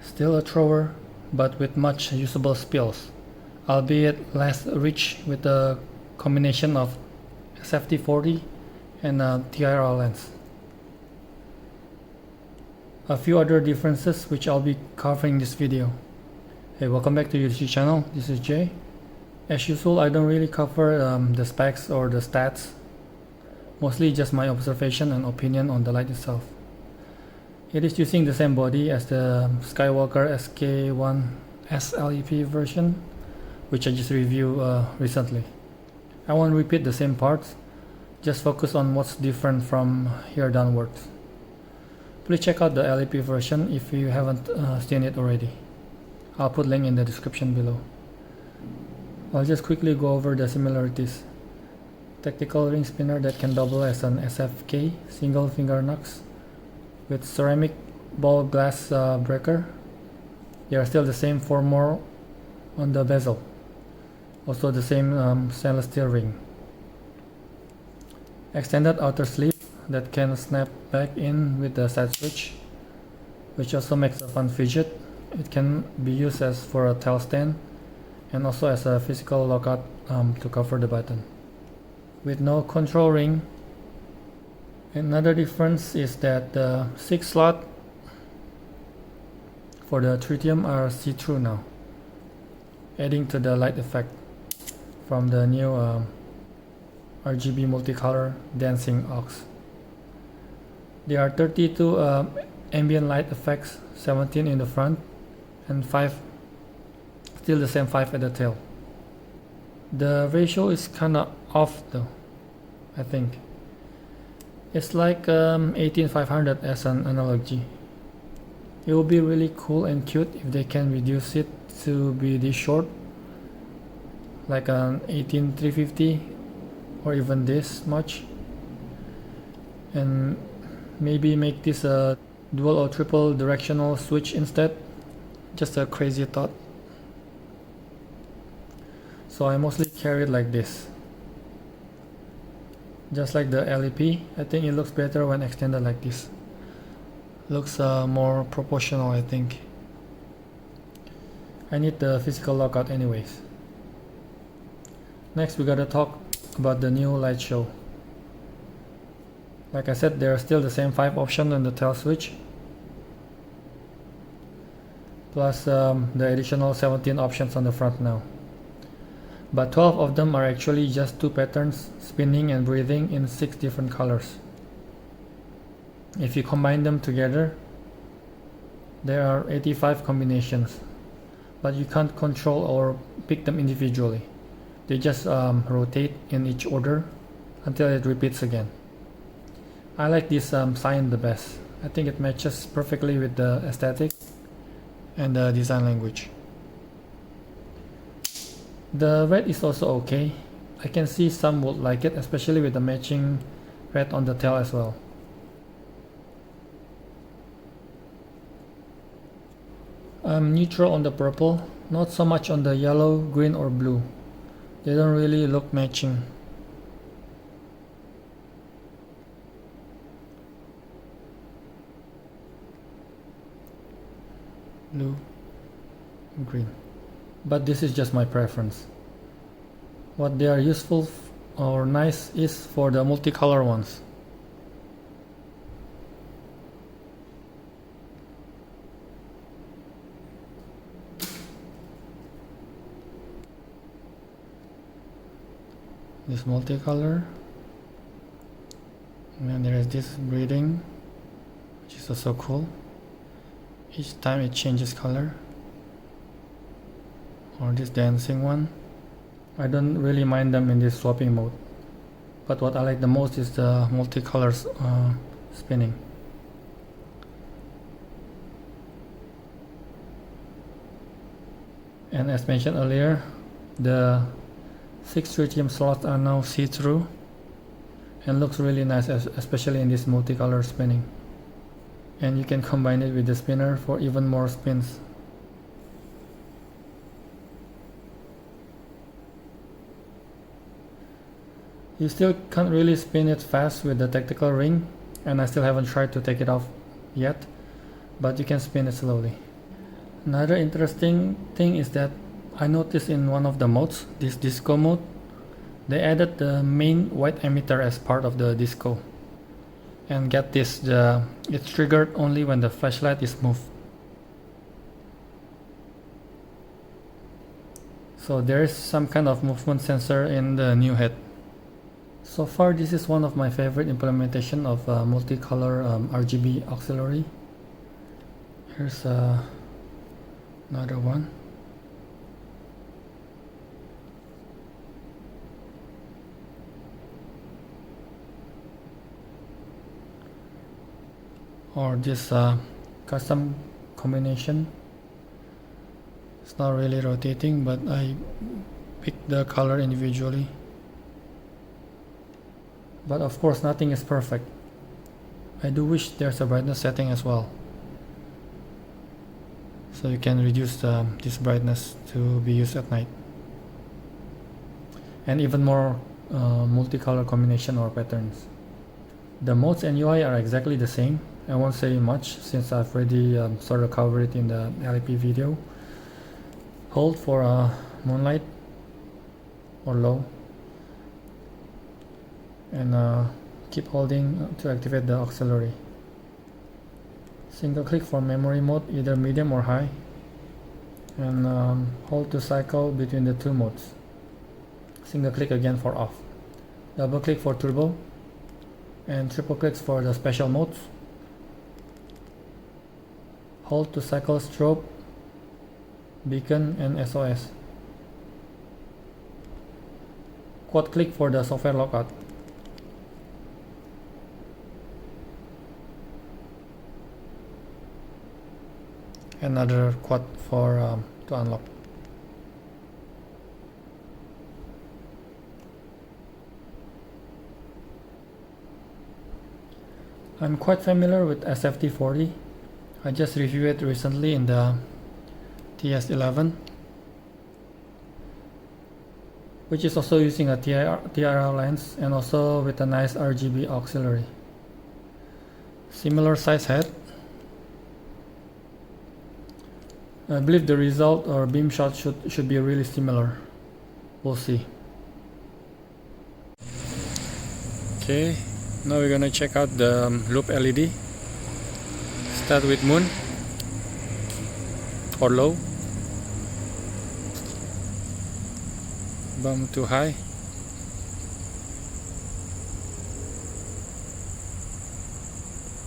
Still a thrower, but with much usable spills, albeit less rich with a combination of SFT40 and a TIR lens. A few other differences which I'll be covering in this video. Hey, welcome back to the YouTube channel. This is Jay. As usual, I don't really cover the specs or the stats, mostly just my observation and opinion on the light itself. It is using the same body as the Skywalker SK01s LEP version, which I just reviewed recently. I won't repeat the same parts, just focus on what's different from here downwards. Please check out the LEP version if you haven't seen it already. I'll put link in the description below. I'll just quickly go over the similarities. Tactical ring spinner that can double as an SFK single finger knocks with ceramic ball glass breaker. They are still the same for more on the bezel. Also the same stainless steel ring. Extended outer sleeve that can snap back in with the side switch, which also makes a fun fidget. It can be used as for a tail stand and also as a physical lockout to cover the button. With no control ring. Another difference is that the 6 slot for the tritium are see-through now, adding to the light effect from the new RGB multicolor dancing aux. There are 32 ambient light effects, 17 in the front and 5, still the same 5 at the tail. The ratio is kinda off though, I think. It's like 18500 as an analogy. It would be really cool and cute if they can reduce it to be this short, like an 18350 or even this much, and maybe make this a dual or triple directional switch instead. Just a crazy thought. So I mostly carry it like this. Just like the LEP, I think it looks better when extended like this. Looks more proportional, I think. I need the physical lockout anyways. Next we gotta talk about the new light show. Like I said, there are still the same 5 options on the tail switch, plus the additional 17 options on the front now. But 12 of them are actually just 2 patterns, spinning and breathing in 6 different colors. If you combine them together, there are 85 combinations, but you can't control or pick them individually. They just rotate in each order until it repeats again. I like this sign the best. I think it matches perfectly with the aesthetic and the design language. The red is also okay. I can see some would like it, especially with the matching red on the tail as well. I'm neutral on the purple, not so much on the yellow, green or blue. They don't really look matching. Blue, green. But this is just my preference. What they are useful or nice is for the multicolor ones. This multicolor, and then there is this breathing, which is also cool. Each time it changes color. Or this dancing one. I don't really mind them in this swapping mode, but what I like the most is the multicolors spinning. And as mentioned earlier, the 6 tritium slots are now see-through and looks really nice, especially in this multicolor spinning. And you can combine it with the spinner for even more spins. You still can't really spin it fast with the tactical ring, and I still haven't tried to take it off yet, but you can spin it slowly. Another interesting thing is that I noticed in one of the modes, this disco mode, they added the main white emitter as part of the disco. And get this, it's triggered only when the flashlight is moved. So there is some kind of movement sensor in the new head. So far this is one of my favorite implementation of multicolor RGB auxiliary. Here's another one. Or this custom combination. It's not really rotating, but I picked the color individually. But of course nothing is perfect. I do wish there's a brightness setting as well, so you can reduce this brightness to be used at night, and even more multicolor combination or patterns. The modes and UI are exactly the same. I won't say much since I've already sort of covered it in the LEP video. Hold for moonlight or low, and keep holding to activate the auxiliary. Single click for memory mode, either medium or high, and hold to cycle between the two modes. Single click again for off. Double click for turbo, and triple clicks for the special modes. Hold to cycle strobe, beacon, and SOS. Quad click for the software lockout. Another quad for to unlock. I'm quite familiar with SFT40. I just reviewed it recently in the TS11, which is also using a TRL lens and also with a nice RGB auxiliary. Similar size head. I believe the result or beam shot should be really similar. We'll see. Okay, now we're gonna check out the loop LED. Start with moon or low, bump to high,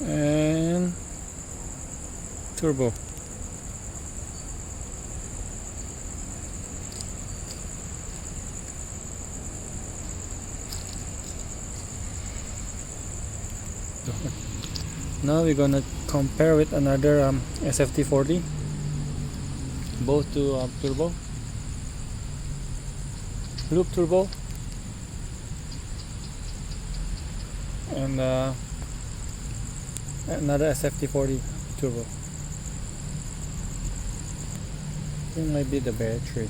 and turbo. Now we're gonna compare with another SFT40, both to turbo, loop turbo, and another SFT40 turbo. It might be the battery.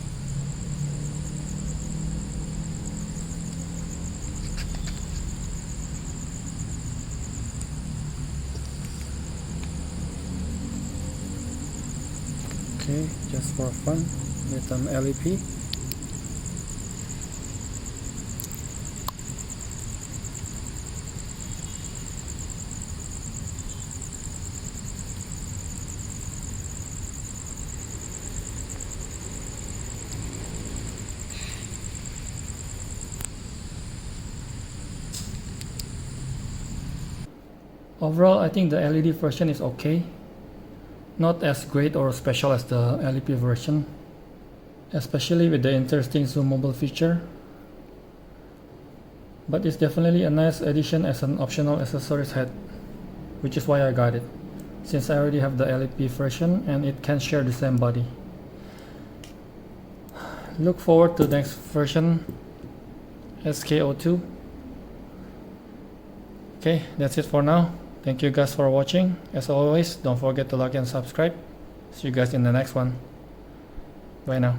Okay, just for fun with an LEP. Overall, I think the LED version is okay. Not as great or special as the LEP version, especially with the interesting zoomable feature, but it's definitely a nice addition as an optional accessories head, which is why I got it, since I already have the LEP version and it can share the same body. Look forward to the next version, SK02. Okay, that's it for now. Thank you guys for watching. As always, don't forget to like and subscribe. See you guys in the next one. Bye now.